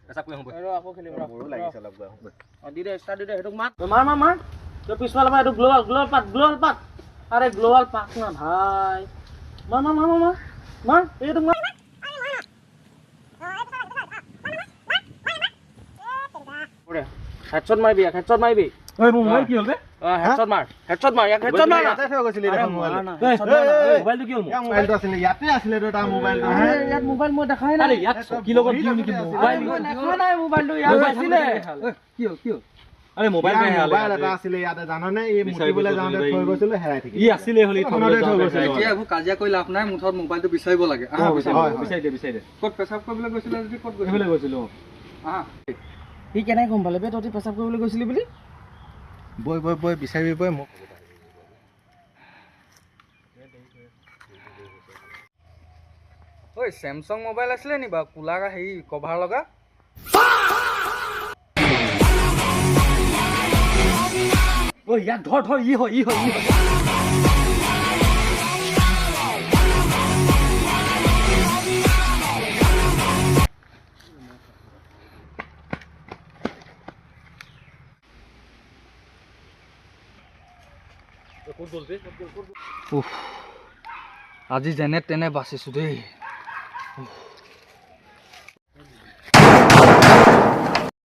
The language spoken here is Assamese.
পেছাব কৰি আহোঁ আৰু আকৌ খেলিম মোৰো লাগিছে অলপ গৈ দি দে ষ্টাৰ্ট দি দে সেইটো মাৰ মাৰ তই পিছফালে এইটো গ্লোৱাল পাত আৰে গ্লোৱাল পাত না ভাই মাৰ এইটো মাৰ হেডশ্বট মাৰিবি হেডশ্বট মাৰিবি ঐ মোৰ মোবাইল কি হ'ল বে হেডশ্বট মাৰ ইয়াক হেডশ্বট মাৰ ইয়াতে থৈ গৈছিলি দেখোন মোবাইল মোবাইলটো কি হ'ল মোৰ মোবাইলটো আছিলে ইয়াতে আছিলে তাৰ মোবাইলটো ইয়াত মোবাইল মই দেখাই নাই আৰে ইয়াত কি লগত দিও নেকি মোবাইল মই দেখা নাই মোবাইলটো ইয়াত আছিলে কি হ'ল আৰে মোবাইল মোবাইল এটা আছিলে ইয়াতে জাননে এই মুতিবলৈ যাওঁতে থৈ গৈছিল হেৰাই থাকিল ই আছিলে হলি থৈ গৈছিল এতিয়া এইবোৰ কাজিয়া কৰি লাভ নাই মুঠত মোবাইলটো বিচাৰিব লাগে বিচাৰি দে ক'ত পেচাব কৰিবলৈ গৈছিলে যদি ক'ত গৈছিলে এইফালে গৈছিলো আহা সি কেনেকৈ গম পালে বে তহঁতি পেচাব কৰিবলৈ গৈছিলি বুলি বৈ বিচাৰিবি বৈ মোক ঐ চেমচাং মোবাইল আছিলে নি বাৰু কোলা হেৰি কভাৰ লগা ঐ ইয়াক ধৰ ই হয় আজি যেনে তেনে বাচিছো দেই